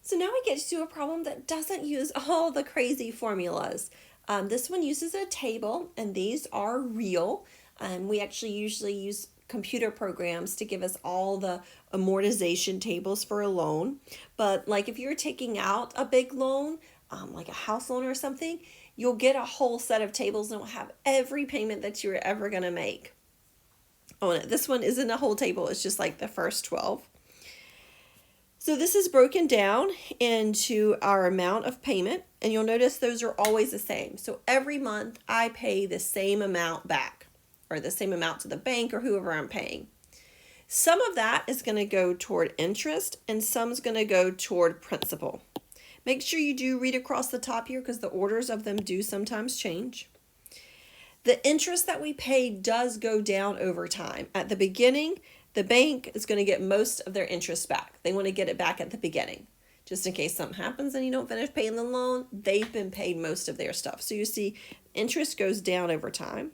So now we get to a problem that doesn't use all the crazy formulas. This one uses a table, and these are real. We actually usually use computer programs to give us all the amortization tables for a loan. But like if you're taking out a big loan, like a house loan or something, you'll get a whole set of tables and it'll have every payment that you're ever going to make on it. This one isn't a whole table, it's just like the first 12. So this is broken down into our amount of payment, and you'll notice those are always the same. So every month I pay the same amount back, or the same amount to the bank or whoever I'm paying. Some of that is going to go toward interest, and some is going to go toward principal. Make sure you do read across the top here because the orders of them do sometimes change. The interest that we pay does go down over time. At the beginning, the bank is going to get most of their interest back. They want to get it back at the beginning. Just in case something happens and you don't finish paying the loan, they've been paid most of their stuff. So you see, interest goes down over time.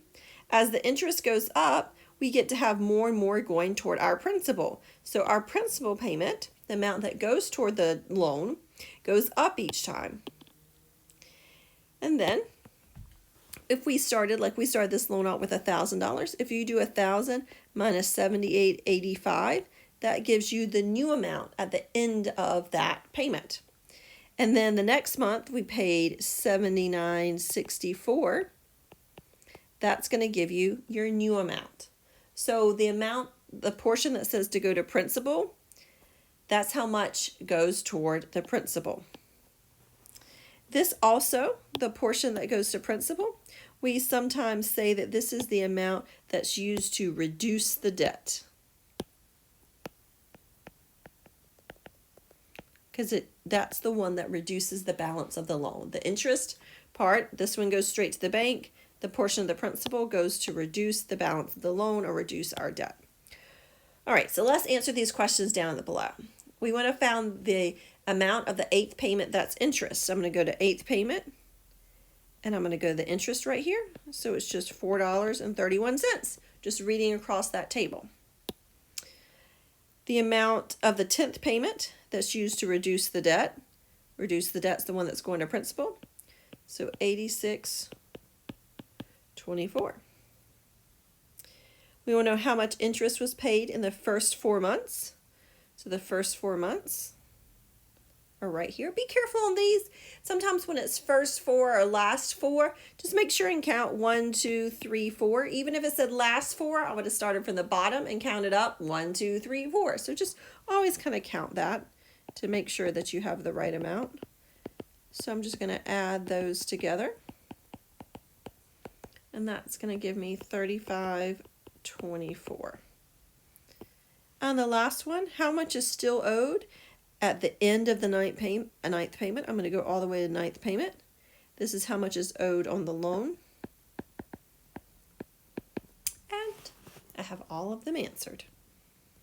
As the interest goes up, we get to have more and more going toward our principal. So our principal payment, the amount that goes toward the loan, goes up each time. And then if we started this loan out with $1,000, if you do 1,000 minus 78.85, that gives you the new amount at the end of that payment. And then the next month we paid 79.64. That's going to give you your new amount. So the portion that says to go to principal, that's how much goes toward the principal. This also, the portion that goes to principal, we sometimes say that this is the amount that's used to reduce the debt. Because that's the one that reduces the balance of the loan. The interest part, this one goes straight to the bank. The portion of the principal goes to reduce the balance of the loan or reduce our debt. All right, so let's answer these questions down below. We want to find the amount of the 8th payment that's interest. So I'm going to go to 8th payment, and I'm going to go to the interest right here. So it's just $4.31, just reading across that table. The amount of the 10th payment that's used to reduce the debt. Reduce the debt's the one that's going to principal. So $86.24. We want to know how much interest was paid in the first 4 months. So the first 4 months are right here. Be careful on these. Sometimes when it's first 4 or last 4, just make sure and count 1, 2, 3, 4. Even if it said last 4, I would have started from the bottom and counted up 1, 2, 3, 4. So just always kind of count that to make sure that you have the right amount. So I'm just going to add those together. And that's going to give me $35.24. On the last one, how much is still owed at the end of the ninth payment? I'm going to go all the way to ninth payment. This is how much is owed on the loan. And I have all of them answered.